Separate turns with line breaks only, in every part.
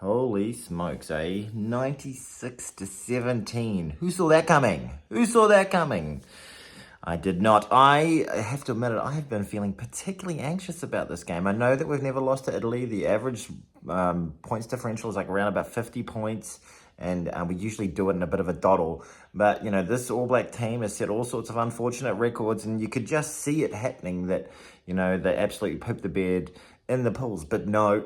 Holy smokes, eh? 96-17. Who saw that coming? Who saw that coming? I did not. I have to admit it, I have been feeling particularly anxious about this game. I know that we've never lost to Italy. The average points differential is like around about 50 points, and we usually do it in a bit of a doddle. But, you know, this All Black team has set all sorts of unfortunate records, and you could just see it happening that, you know, they absolutely pooped the bed in the pools. But no,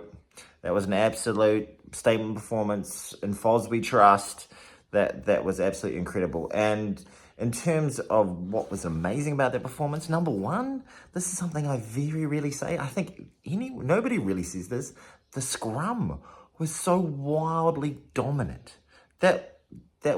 that was an absolute statement performance. In Foz we trust. That was absolutely incredible. And in terms of what was amazing about that performance, number one, this is something I very rarely say. I think nobody really says this. The scrum was so wildly dominant. That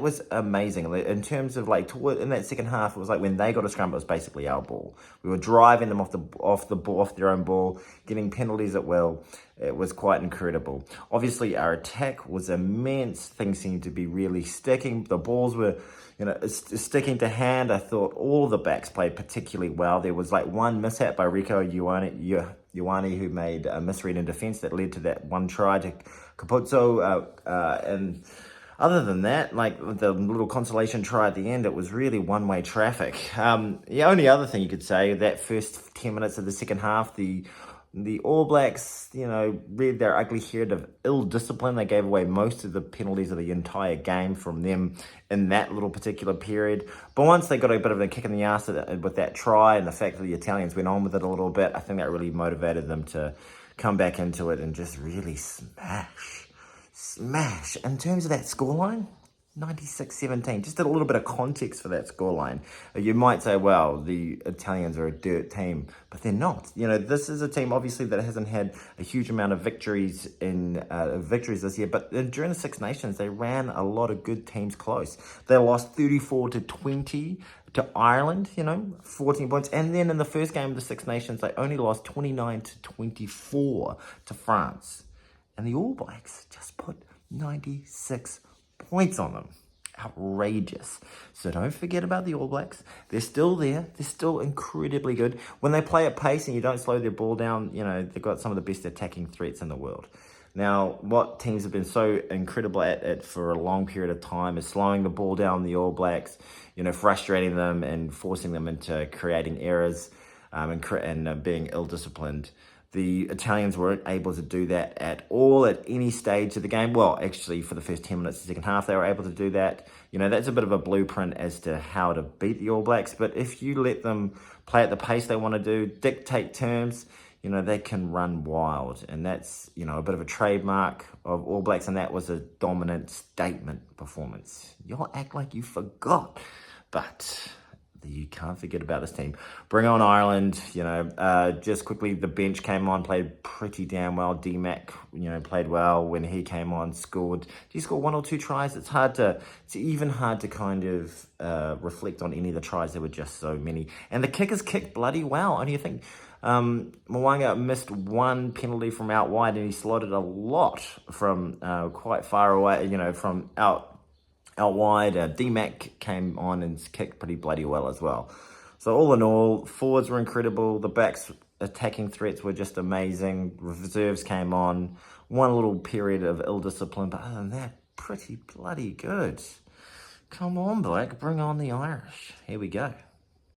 was amazing. In terms of like in that second half, it was like when they got a scrum, it was basically our ball. We were driving them off their own ball, getting penalties at will. It was quite incredible. Obviously, our attack was immense. Things seemed to be really sticking. The balls were, you know, sticking to hand. I thought all the backs played particularly well. There was like one mishap by Rico Ioane, who made a misread in defence that led to that one try to Capuzzo, and other than that, like the little consolation try at the end, it was really one-way traffic. The only other thing you could say, that first 10 minutes of the second half, the All Blacks, you know, reared their ugly head of ill discipline. They gave away most of the penalties of the entire game from them in that little particular period. But once they got a bit of a kick in the ass with that try, and the fact that the Italians went on with it a little bit, I think that really motivated them to come back into it and just really smash. In terms of that scoreline, 96-17. Just a little bit of context for that scoreline. You might say, well, the Italians are a dirt team, but they're not. You know, this is a team obviously that hasn't had a huge amount of victories this year, but during the Six Nations, they ran a lot of good teams close. They lost 34-20 to Ireland, you know, 14 points. And then in the first game of the Six Nations, they only lost 29-24 to France. And the All Blacks just put 96 points on them. Outrageous. So don't forget about the All Blacks. They're still there. They're still incredibly good. When they play at pace and you don't slow their ball down, you know, they've got some of the best attacking threats in the world. Now, what teams have been so incredible at it for a long period of time is slowing the ball down, the All Blacks, you know, frustrating them and forcing them into creating errors and being ill-disciplined. The Italians weren't able to do that at all at any stage of the game. Well, actually, for the first 10 minutes of the second half, they were able to do that. You know, that's a bit of a blueprint as to how to beat the All Blacks. But if you let them play at the pace they want to do, dictate terms, you know, they can run wild. And that's, you know, a bit of a trademark of All Blacks. And that was a dominant statement performance. Y'all act like you forgot. But you can't forget about this team. Bring on Ireland. You know, just quickly, the bench came on, played pretty damn well. D-Mac, you know, played well when he came on, scored. He scored 1 or 2 tries. It's even hard to kind of reflect on any of the tries. There were just so many. And the kickers kicked bloody well. And you think Mwanga missed one penalty from out wide, and he slotted a lot from quite far away, you know, from out wide. D-Mac came on and kicked pretty bloody well as well. So all in all, forwards were incredible. The backs attacking threats were just amazing. Reserves came on. One little period of ill discipline, but other than that, pretty bloody good. Come on, Black, bring on the Irish. Here we go.